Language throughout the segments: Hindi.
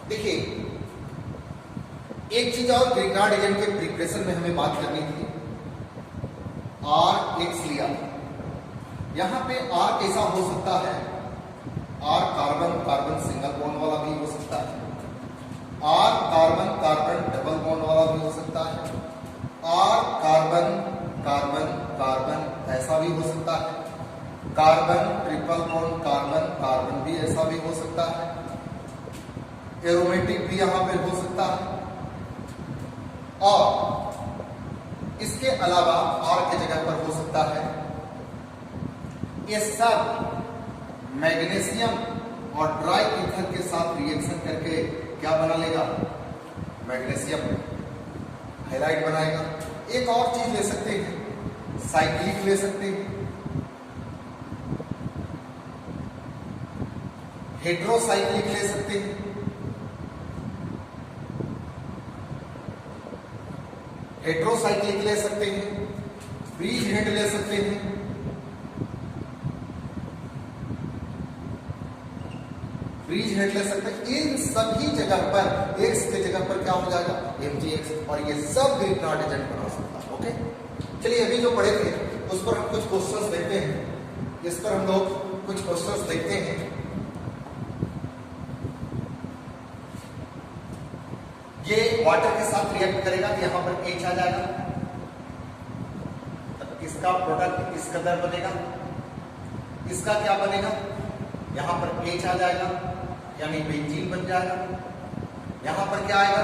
देखिए एक चीज और ग्रिग्नार्ड एजेंट के प्रिपरेशन में हमें बात करनी थी। आर एक्स लिया, यहां पे आर कैसा हो सकता है, R carbon carbon single bond वाला भी हो सकता है, R carbon carbon double bond वाला भी हो सकता है, आर कार्बन कार्बन कार्बन ऐसा भी हो सकता है, carbon triple bond carbon carbon भी ऐसा भी हो सकता है, एरोमेटिक भी यहां पे हो सकता है। और इसके अलावा आर के जगह पर हो सकता है ये सब मैग्नीशियम और ड्राई ईथर के साथ रिएक्शन करके क्या बना लेगा, मैग्नीशियम हाइलाइट बनाएगा। एक और चीज ले सकते हैं, साइक्लिक ले सकते हैं, हेट्रोसाइक्लिक ले सकते हैं, हेट्रोसाइक्लिक ले सकते हैं, ब्रिज हेड ले सकते हैं, ब्रिज हेड ले सकते हैं। इन सभी जगह पर एक्स के जगह पर क्या हो जाएगा, MgX, और ये सब ग्रिग्नार्ड एजेंट बना सकता है। ओके, चलिए अभी जो पढ़े थे उस पर हम कुछ क्वेश्चंस देखते हैं, इस पर हम लोग कुछ क्वेश्चंस देखते हैं। ये वाटर के साथ रिएक्ट करेगा तो यहां पर H आ जाएगा, तब इसका प्रोडक्ट इस कदर बनेगा, इसका क्या बनेगा, यहां पर H आ जाएगा यानी बेंजीन बन जाएगा। यहां पर क्या आएगा,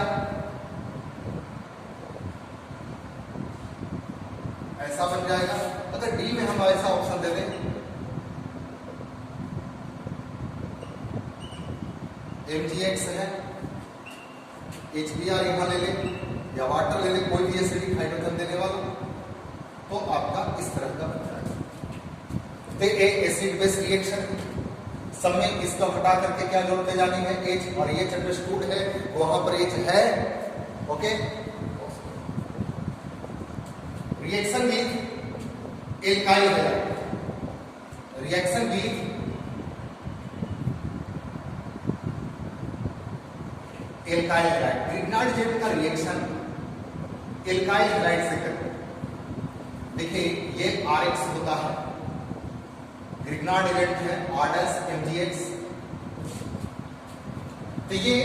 ऐसा बन जाएगा। अगर डी में हम ऐसा ऑप्शन दे दें, MgX है, HBr यहां ले लें या वाटर ले लें, कोई भी एसिडिक हाइड्रोजन देने वाला, तो आपका इस तरह का बन जाएगा। तो एक एसिड बेस रिएक्शन है, सब में इसका हटा करके क्या जोड़ते जानी है, H, और ये अंडरस्टूड है वहां पर H है। Okay, reaction with alkyl halide, reaction with alkyl halide, Grignard agent का रिएक्शन एल्काइल हैलाइड से करते हैं। देखिए ये RX होता है, ग्रिग्नार्ड एजेंट है R'-MgX, तो ये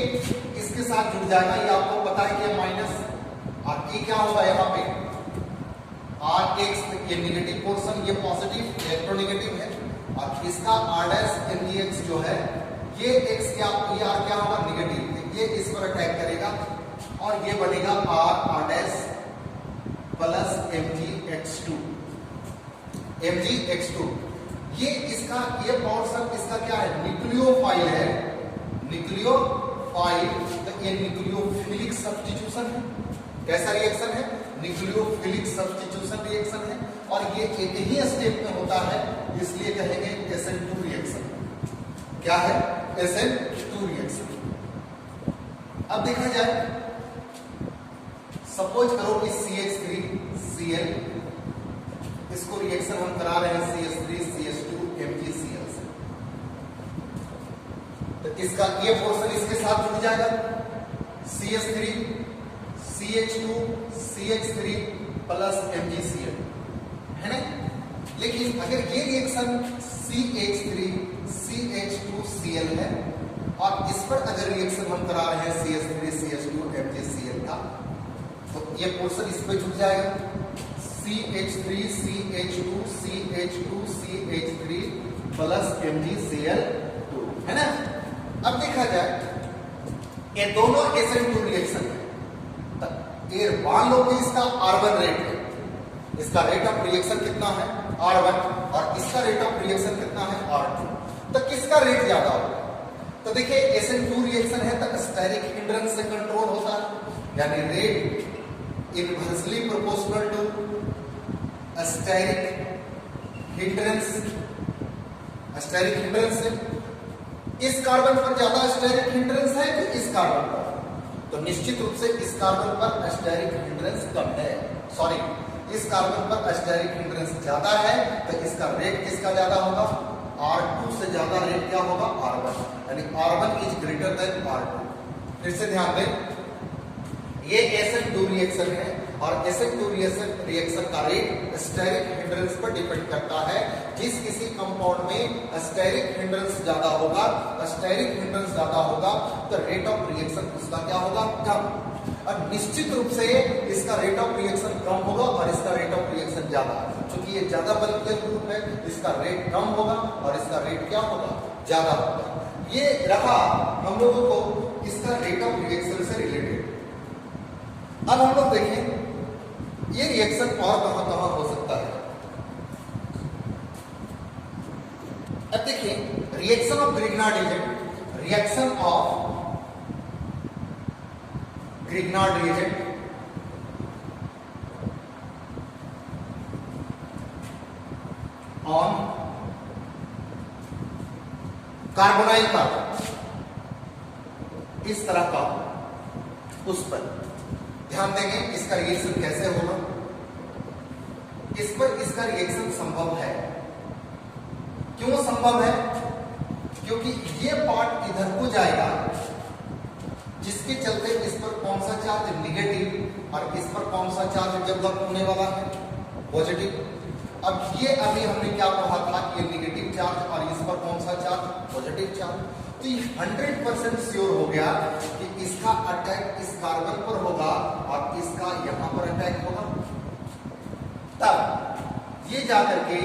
इसके साथ जुड़ जाएगा। ये आपको पता है कि ये माइनस, और ये क्या होगा यहाँ पे RX, ये नेगेटिव पोर्शन, ये पॉजिटिव इलेक्ट्रोनेगेटिव है, और इसका R'-MgX जो है ये X क्या, ये R क्या होगा, नेगेटिव, ये इस पर अटैक करेगा और ये बनेगा R' प्लस MgX2। ये इसका ये पोर्शन इसका क्या है, न्यूक्लियोफाइल है, न्यूक्लियोफाइल, तो ये न्यूक्लियोफिलिक सब्स्टिट्यूशन है। कैसा रिएक्शन है, न्यूक्लियोफिलिक सब्स्टिट्यूशन रिएक्शन है, और ये एक ही स्टेप में होता है, इसलिए कहेंगे SN2 रिएक्शन। क्या है, SN2 रिएक्शन। अब देखा जाए, सपोज करो कि CH3Cl, इसको रिएक्शन हम करा रहे हैं CH3CH2MgCl से, तो इसका ये पोर्शन इसके साथ जुड़ जाएगा, CH3 CH2 CH3 plus MgCl, है ना। लेकिन अगर ये रिएक्शन CH3 CH2Cl है और इस पर अगर रिएक्शन हम करा रहे हैं CH3 CH2MgCl का, तो ये पोर्शन इस पे जुड़ जाएगा, CH3 CH2 CH2 CH3 plus MgCl2, है ना। अब देखा जाए ये दोनों SN2 रिएक्शन है, ये मान लो कि इसका R1 रेट है, इसका रेट ऑफ रिएक्शन कितना है R1, और इसका रेट ऑफ रिएक्शन कितना है R2, तो किसका रेट ज्यादा होगा। तो देखिए SN2 रिएक्शन है तो स्टेरिक हिंड्रेंस से कंट्रोल होता है, यानी rate inversely proportional to steric hindrance. Steric hindrance से इस कार्बन पर ज्यादा स्टेरिक हिंड्रेंस है कि इस कार्बन पर, तो निश्चित रूप से इस कार्बन पर स्टेरिक हिंड्रेंस कम है, सॉरी इस कार्बन पर स्टेरिक हिंड्रेंस ज्यादा है, तो इसका रेट किसका ज्यादा होगा, R2 से ज्यादा रेट क्या होगा R1, यानी R1 is greater than R2। फिर से ध्यान दें, ये SN2 रिएक्शन है और SN2 रिएक्शन का रेट स्टेरिक हिंड्रेंस पर डिपेंड करता है। जिस किसी कंपाउंड में स्टेरिक हिंड्रेंस ज्यादा होगा, स्टेरिक हिंड्रेंस ज्यादा होगा तो रेट ऑफ रिएक्शन उसका क्या होगा, कम। और निश्चित रूप से इसका रेट ऑफ रिएक्शन कम होगा और इसका रेट ऑफ रिएक्शन ज्यादा। क्योंकि ये ज्यादा बल्क ग्रुप है, इसका रेट कम होगा और इसका रेट क्या होगा, ज्यादा होगा। ये रहा हम लोगों को इसका रेट ऑफ रिएक्शन से रिलेटेड। अब हम लोग देखें ये रिएक्शन और कहां कहां हो सकता है। अब देखिए reaction of Grignard agent, reaction of Grignard agent on carbonyl carbon, इस तरह का उस पर ध्यान देंगे। इसका रिएक्शन कैसे होगा, इस पर इसका रिएक्शन संभव है। क्यों संभव है, क्योंकि ये पार्ट इधर को जाएगा जिसके चलते इस पर कौन सा चार्ज निगेटिव और इस पर कौन सा चार्ज डेवलप होने वाला है, पॉजिटिव। अब ये अभी हमने क्या कहा था कि ये निगेटिव चार्ज और इस पर कौन सा चार्ज, पॉजिटिव चार्ज। तो ये 100% श्योर हो गया कि इसका अटैक इस कार्बन पर होगा और इसका यहां पर अटैक होगा। तब ये जाकर के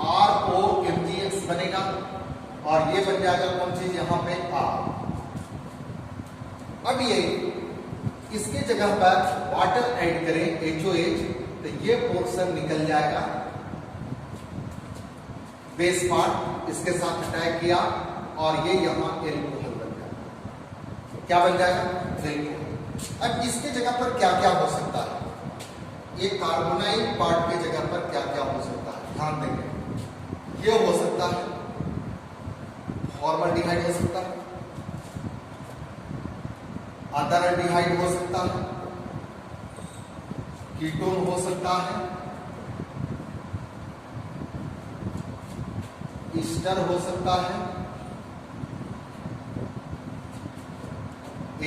ROMgx बनेगा और ये बन जाएगा कौन चीज यहां पे R। अब ये इसके जगह पर वाटर ऐड करें HOH तो ये पोर्शन निकल जाएगा, बेस पार्ट इसके साथ अटैक किया और ये यहां एल्कोहल बन जाएगा। क्या बन जाएगा, एल्कोहल। अब इसके जगह पर क्या क्या हो सकता है, ये कार्बोनाइल पार्ट के जगह पर क्या क्या हो सकता है, ध्यान देंगे। ये हो सकता है फॉर्मल्डिहाइड हो सकता है, अल्डिहाइड हो सकता है, कीटोन हो सकता है, ईस्टर हो सकता है,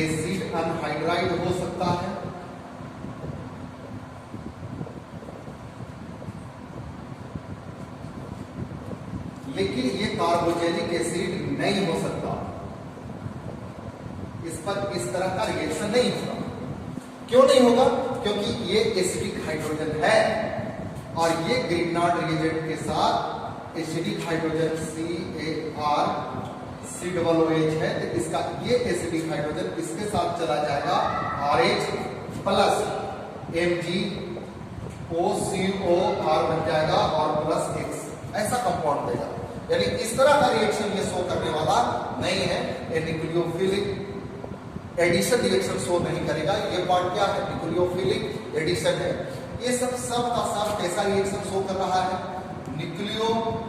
एसिड अनहाइड्राइड हो सकता है, लेकिन ये कार्बोजेनिक एसिड नहीं हो सकता। इस पर इस तरह का रिएक्शन नहीं होगा। क्यों नहीं होगा, क्योंकि ये एसिडिक हाइड्रोजन है और ये ग्रिग्नार्ड रिएजेंट के साथ एसिडिक हाइड्रोजन CaR COOH है, तो इसका ये एसिडिक हाइड्रोजन इसके साथ चला जाएगा RH प्लस MgOCOR बन जाएगा और प्लस X, ऐसा कंपाउंड देगा। यानी इस तरह का रिएक्शन ये शो करने वाला नहीं है, ये न्यूक्लियोफिलिक एडिशन रिएक्शन शो नहीं करेगा। ये पार्ट क्या है, न्यूक्लियोफिलिक एडिशन है। ये सब का सब कैसा रिएक्शन शो कर रहा है, nucleophilic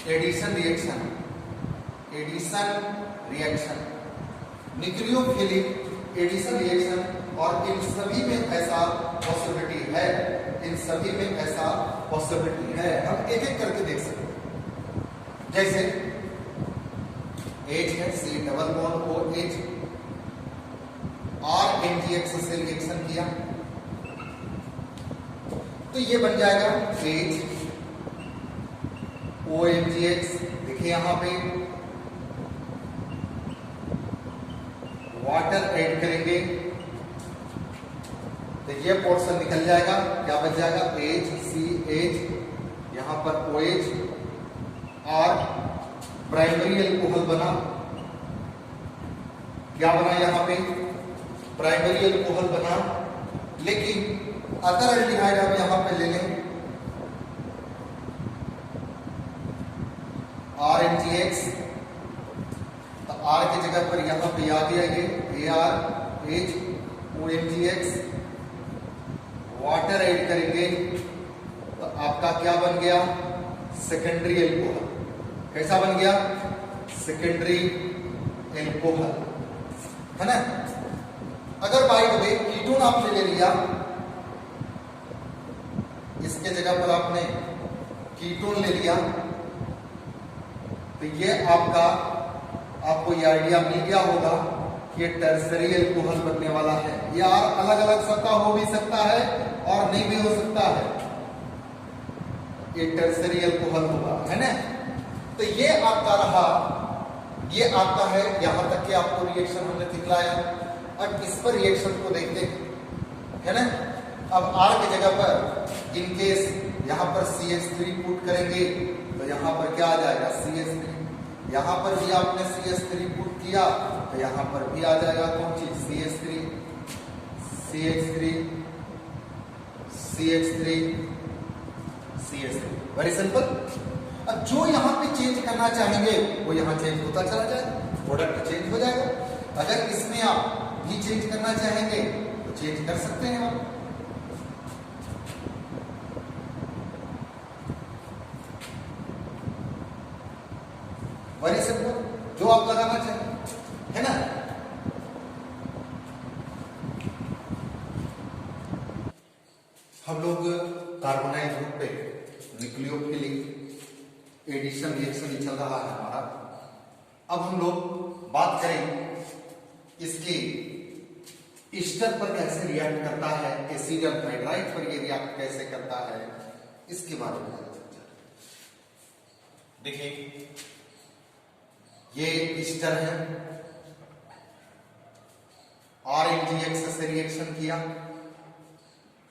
addition reaction, nucleophilic addition reaction. और इन सभी में ऐसा पॉसिबिलिटी है, इन सभी में ऐसा पॉसिबिलिटी है। हम एक एक करके देख सकते हैं। जैसे H है, C double bond OH, RMgx से रिएक्शन किया तो ये बन जाएगा H OMgx। देखिए यहां पे वाटर ऐड करेंगे तो ये पोर्शन निकल जाएगा, क्या बच जाएगा HCH, यहां पर OH और प्राइमरी एल्कोहल बना। क्या बना यहां पे, प्राइमरी एल्कोहल बना। लेकिन अदर एल्डिहाइड हम यहां पे ले लें RMgx, तो R की जगह पर यहां पे आ गया ये ARH OMgx, वाटर ऐड करेंगे तो आपका क्या बन गया, सेकेंडरी एल्कोहल। कैसा बन गया, सेकेंडरी एल्कोहल, है ना। अगर बाय द वे कीटोन आपने ले लिया, इसके जगह पर आपने कीटोन ले लिया तो ये आपको ये आइडिया मिल गया होगा कि ये टर्सरी अल्कोहल बनने वाला है। ये अलग अलग सतह हो भी सकता है और नहीं भी हो सकता है, ये टर्सरी अल्कोहल होगा, है ना। तो ये आपका रहा, ये आपका है, यहां तक के आपको रिएक्शन हमने दिखलाया। अब इस पर रिएक्शन को देखते हैं, है ना। अब R की जगह पर इनकेस यहां पर CH3 पुट करेंगे तो यहां पर क्या आ जाएगा, CH3। यहां पर भी आपने CH3 पुट किया तो यहां पर भी आ जाएगा कौन चीज, CH3, CH3, CH3, CH3। Very simple. अब जो यहां पे चेंज करना चाहेंगे वो यहां चेंज होता चला जाएगा, प्रोडक्ट चेंज हो जाएगा। अगर इसमें आप भी चेंज करना चाहेंगे तो चेंज कर सकते हैं आप। वेरी सिंपल, जो आप लगाना चाहें, है ना। हम लोग कार्बोनाइल ग्रुप पे न्यूक्लियोफिलिक एडिशन रिएक्शन ही चल रहा है हमारा। अब हम लोग बात करें इसके ईस्टर पर कैसे रिएक्ट करता है, एसिड हाइड्राइड पर ये रिएक्ट कैसे करता है, इसके बारे में देखिए। ये ईस्टर है, RMgX से रिएक्शन किया,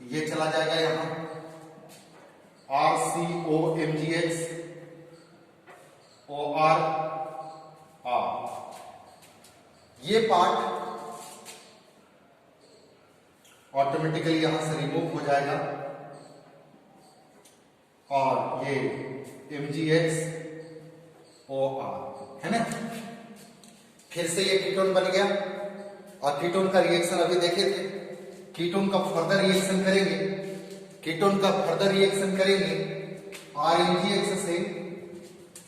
ये चला जाएगा यहां RCOMgX OR R। ये पार्ट ऑटोमेटिकली यहां से रिमूव हो जाएगा और ये MgX OR, है ना। फिर से ये कीटोन बन गया और कीटोन का रिएक्शन अभी देखे थे। कीटोन का फर्दर रिएक्शन करेंगे, कीटोन का फर्दर रिएक्शन करेंगे RMgX से,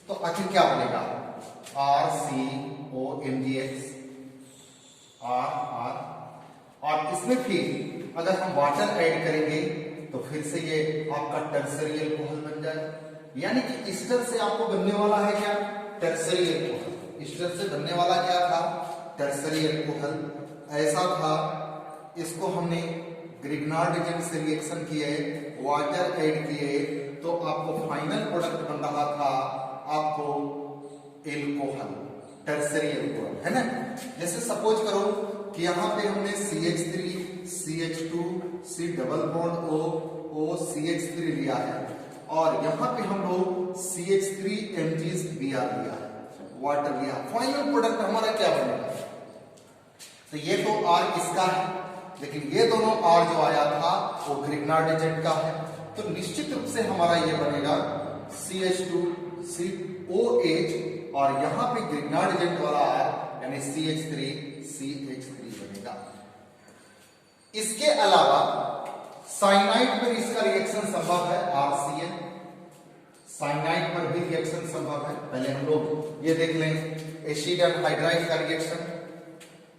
तो आखिर क्या बनेगा, RCOMgX R। और इसमें फिर अगर हम वाटर ऐड करेंगे तो फिर से ये आपका टर्सरी अल्कोहल बन जाएगा। यानी कि ईस्टर से आपको बनने वाला है क्या, टर्सरी अल्कोहल। ईस्टर से बनने वाला क्या था, टर्सरी अल्कोहल। ऐसा था, इसको हमने ग्रिग्नार्ड एजेंट से रिएक्शन किए, वाटर ऐड किए, तो आपको फाइनल प्रोडक्ट बन रहा था आपको एल्कोहल, टर्सरी अल्कोहल, है ना। जैसे सपोज करो कि यहां पे हमने CH3 CH2 C double bond O CH3 लिया है और यहां पे हम लोग CH3 MgBr लिया है, वाटर लिया। फाइनल प्रोडक्ट हमारा क्या बनेगा, तो ये तो R इसका है, लेकिन ये दोनों R जो आया था वो ग्रिग्नार्ड एजेंट का है, तो निश्चित रूप से हमारा ये बनेगा CH2 COH और यहां पे ग्रिग्नार्ड एजेंट वाला R यानी CH3 CH3 बनेगा। इसके अलावा साइनाइड पर इसका रिएक्शन संभव है, RCN। साइनाइड पर भी रिएक्शन संभव है। पहले हम लोग ये देख लें, एसिड एंड हाइड्राइड का reaction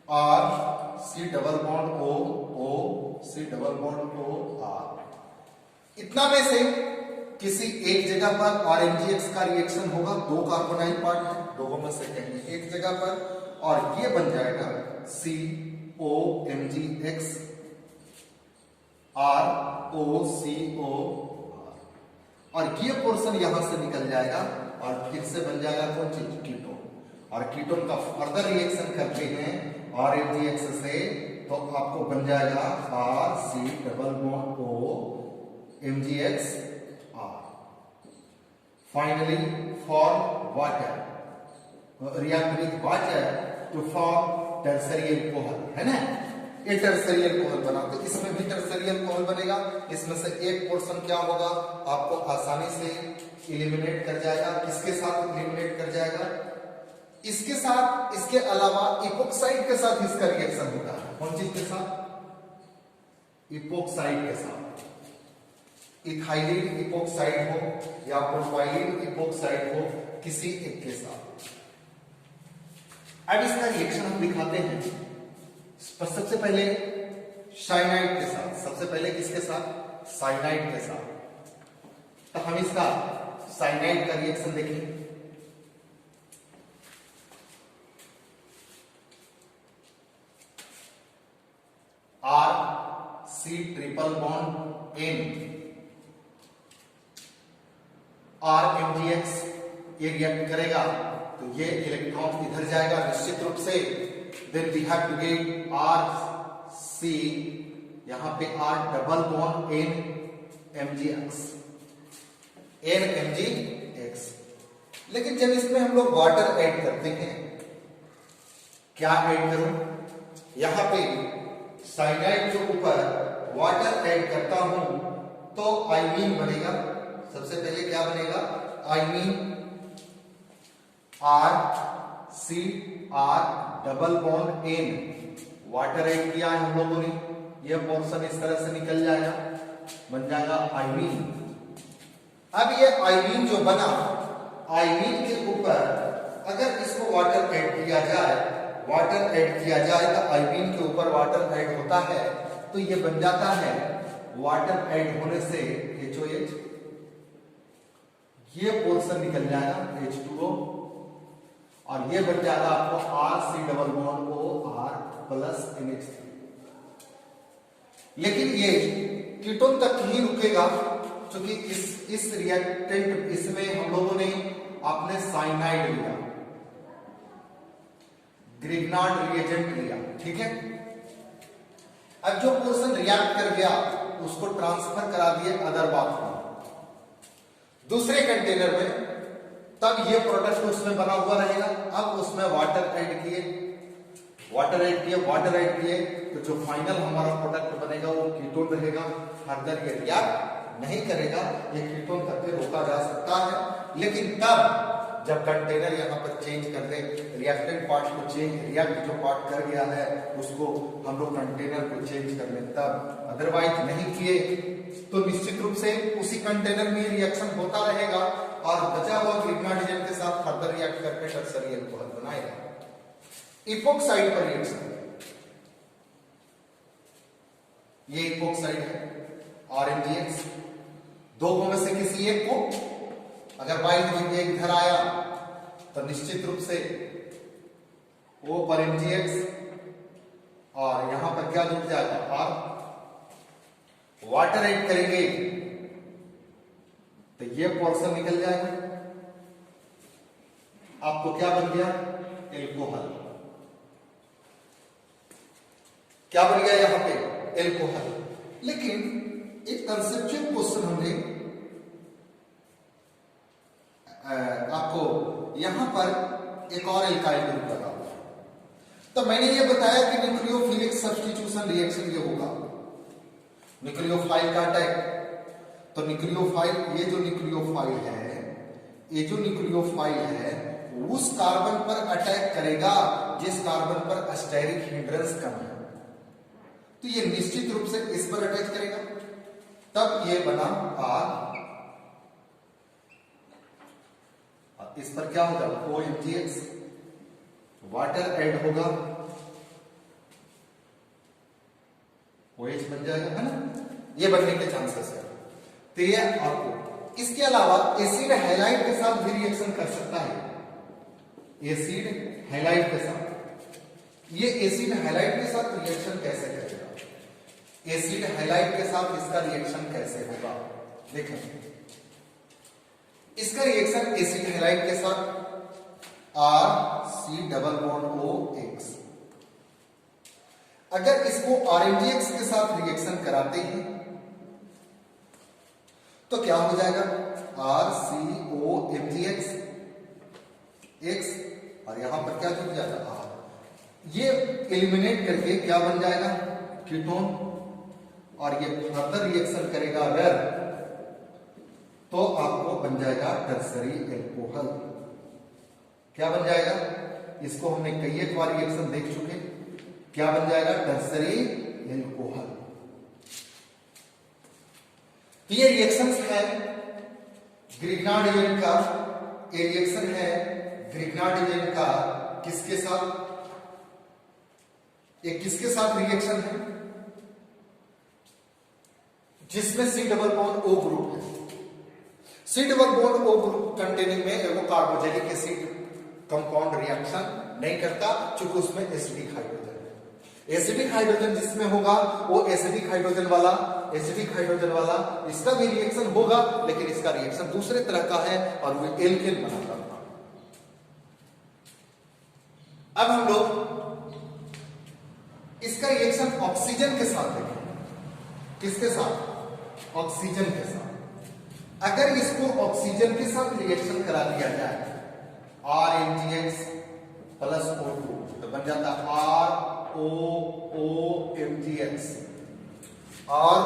R C double bond O C double bond O R। इतना में से किसी एक जगह पर RMgX का रिएक्शन होगा, दो कार्बोनाइल पार्ट है, दोनों में से कहीं एक जगह पर, और ये बन जाएगा COMgX ROCO, और ये पोर्शन यहां से निकल जाएगा और फिर से बन जाएगा कौन चीज, कीटोन। और कीटोन का फर्दर रिएक्शन करते हैं RMgX से, तो आपको बन जाएगा RC double bond O MgX R। Finally form water, react with water to form tertiary alcohol, है ना। ये टर्सरी अल्कोहल बना, तो इसमें भी टर्सरी अल्कोहल बनेगा। इसमें से एक पोर्शन क्या होगा, आपको आसानी से इलिमिनेट कर जाएगा। किसके साथ इलिमिनेट कर जाएगा, इसके साथ। इसके अलावा इपोक्साइड के साथ इसका रिएक्शन होता है। कौन चीज के साथ, इपोक्साइड के साथ। इथाइलिन इपोक्साइड हो या प्रोपाइलिन इपोक्साइड हो, किसी एक के साथ। अब इसका रिएक्शन हम दिखाते हैं। सबसे पहले साइनाइड के साथ, सबसे पहले किसके साथ, साइनाइड के साथ। तो हम इसका साइनाइड का रिएक्शन देखें। C triple bond N R MgX ये रिएक्ट करेगा तो ये इलेक्ट्रॉन इधर जाएगा निश्चित रूप से। Then we have to get R C, यहां पे R double bond N MgX, N MgX। लेकिन जब इसमें हम लोग वाटर ऐड करते हैं, क्या ऐड करूं, यहां पे साइनाइड के ऊपर वाटर ऐड करता हूं तो आइमीन बनेगा। सबसे पहले क्या बनेगा, आइमीन R C R double bond N, water add किया है हम लोगों ने, यह पोर्शन इस तरह से निकल जाएगा, बन जाएगा आइमीन। अब ये आइमीन जो बना, आइमीन के ऊपर अगर इसको वाटर ऐड किया जाए, वाटर ऐड किया जाए तो आइमीन के ऊपर वाटर ऐड होता है तो ये बन जाता है, वाटर ऐड होने से HOH, ये पोर्शन निकल जाएगा H2O और ये बन जाएगा आपको RC double bond OR plus NH3। लेकिन ये कीटोन तक ही रुकेगा क्योंकि इस रिएक्टेंट इसमें हम लोगों ने अपने साइनाइड लिया, ग्रिग्नार्ड रिएजेंट लिया, ठीक है। अब जो पोर्शन रिएक्ट कर गया उसको ट्रांसफर करा दिए अदर बाथ में, दूसरे कंटेनर में, तब ये प्रोडक्ट उसमें बना हुआ रहेगा। अब उसमें वाटर ऐड किए, वाटर ऐड किए तो जो फाइनल हमारा प्रोडक्ट बनेगा वो कीटोन रहेगा। फर्दर ये रिएक्ट नहीं करेगा, ये कीटोन तक के रोका जा सकता है। लेकिन तब जब कंटेनर यहाँ पर चेंज कर दे, रिएक्टेंट पार्ट को चेंज, रिएक्ट जो पार्ट कर गया है उसको हम लोग कंटेनर को चेंज कर ले तब, अदरवाइज नहीं किए तो निश्चित रूप से उसी कंटेनर में रिएक्शन होता रहेगा और बचा हुआ ग्रिग्नार्ड रिएजेंट के साथ फर्दर रिएक्ट करके टर्सरी अल्कोहल बनाएगा। इपोक्साइड पर रिएक्शन, ये इपोक्साइड है RMgX, दो में से किसी एक को अगर बाइंड एक इधर आया तो निश्चित रूप से O पर MgX और यहां पर क्या जुड़ जाएगा R, वाटर ऐड करेंगे तो ये पोर्शन निकल जाएगा, आपको क्या बन गया, एल्कोहल। क्या बन गया यहां पे, एल्कोहल। लेकिन एक कंसेप्चुअल क्वेश्चन हमने आपको यहां पर एक और एल्काइल ग्रुप बता हुआ, तो मैंने ये बताया कि न्यूक्लियोफिलिक सब्स्टिट्यूशन रिएक्शन ये होगा, न्यूक्लियोफाइल का अटैक। तो न्यूक्लियोफाइल, ये जो न्यूक्लियोफाइल है उस कार्बन पर अटैक करेगा जिस कार्बन पर स्टेरिक हिंड्रेंस कम है, तो ये निश्चित रूप से इस पर अटैच करेगा, तब ये बना R, इस पर क्या होगा OMgX, वाटर ऐड होगा, OH बन जाएगा, है ना, ये बनने के चांसेस है। तो ये आपको, इसके अलावा एसिड हैलाइड के साथ भी रिएक्शन कर सकता है, एसिड हैलाइड के साथ। ये एसिड हैलाइड के साथ रिएक्शन कैसे करेगा, एसिड हैलाइड के साथ इसका रिएक्शन कैसे होगा, देखें इसका रिएक्शन एसिड हैलाइड के साथ RC डबल बॉन्ड OX, अगर इसको RMgX के साथ रिएक्शन कराते हैं तो क्या हो जाएगा, RCOMgX X और यहां पर क्या जुड़ जाएगा R, ये एलिमिनेट करके क्या बन जाएगा, कीटोन, और ये फर्दर रिएक्शन करेगा अगर तो आपको बन जाएगा टर्सरी एल्कोहल। क्या बन जाएगा, इसको हमने कई एक बार रिएक्शन देख चुके, क्या बन जाएगा, टर्सरी एल्कोहल। तो ये रिएक्शंस है ग्रिग्नार्ड एजेंट का, ये रिएक्शन है ग्रिग्नार्ड एजेंट का किसके साथ, ये किसके साथ रिएक्शन है, जिसमें C double bond O group है। C double bond O group containing में एगो कार्बोजेनिक एसिड कंपाउंड रिएक्शन नहीं करता क्योंकि उसमें एसिडिक हाइड्रोजन है। एसिडिक हाइड्रोजन जिसमें होगा वो एसिडिक हाइड्रोजन वाला इसका भी रिएक्शन होगा, लेकिन इसका रिएक्शन दूसरे तरह का है और वो एल्केन बनाता था। अब हम लोग इसका रिएक्शन ऑक्सीजन के साथ देखें। किसके साथ? ऑक्सीजन के साथ। अगर इसको ऑक्सीजन के साथ रिएक्शन करा दिया जाए RNGX प्लस O2 तो बन जाता ROOMgX।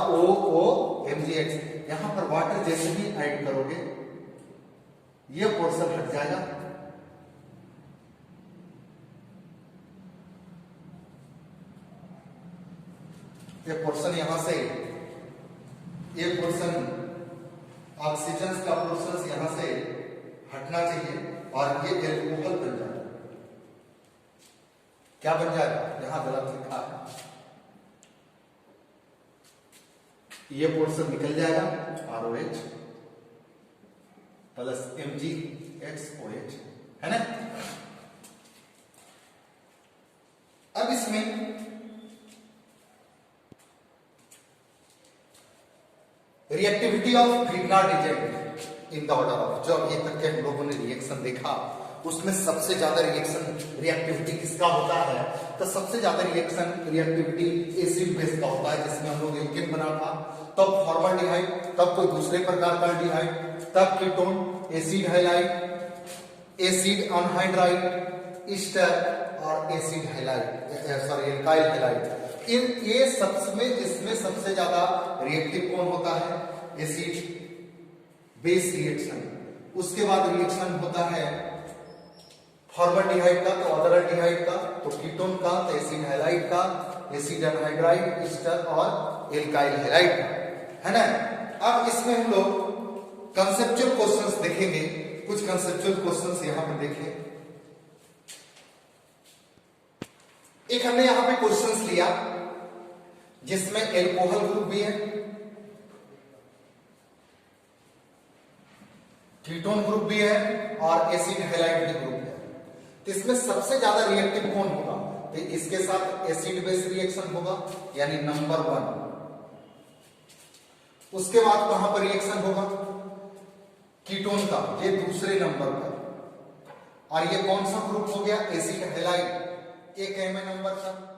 ROOMgX। यहां पर वाटर जैसे ही ऐड करोगे ये पोर्शन हट जाएगा, ये पोर्शन यहां से, ये पोर्शन ऑक्सीजन का पोर्शन यहां से हटना चाहिए और ये एल्कोहल बन जाएगा। क्या बन जाएगा? यहां गलत लिखा है, ये पोर्शन निकल जाएगा ROH प्लस MgXOH, है ना। अब इसमें reactivity of Grignard agent in the order of, जो अभी तक के हम लोगों ने रिएक्शन देखा उसमें सबसे ज्यादा रिएक्शन रिएक्टिविटी किसका होता है? तो सबसे ज्यादा रिएक्टिविटी एसिड बेस का होता है, जिसमें हम लोग एल्केन बना था, तब फॉर्मल्डिहाइड, तब कोई दूसरे प्रकार का एल्डिहाइड, तब ketone, acid halide, acid anhydride, ester और acid halide, sorry alkyl halide. ये सब में इसमें सबसे ज्यादा रिएक्टिव कौन होता है? Acid base reaction. उसके बाद रिएक्शन होता है फॉर्मल्डिहाइड का, तो अदर एल्डिहाइड का, तो कीटोन का, तो एसिड हैलाइड का, एसिड अनहाइड्राइड, ईस्टर और एल्काइल हैलाइड का, है ना। अब इसमें हम लोग कंसेप्चुअल क्वेश्चंस देखेंगे, कुछ कंसेप्चुअल क्वेश्चंस यहां पर देखें। एक हमने यहां पे क्वेश्चंस लिया जिसमें एल्कोहल ग्रुप भी है, कीटोन ग्रुप भी है और एसिड हैलाइड भी ग्रुप है। तो इसमें सबसे ज्यादा रिएक्टिव कौन होगा? तो इसके साथ एसिड बेस रिएक्शन होगा, यानी नंबर 1। उसके बाद कहां पर रिएक्शन होगा? कीटोन का, ये दूसरे नंबर पर। और ये कौन सा ग्रुप हो गया? एसिड हैलाइड, एक नंबर था।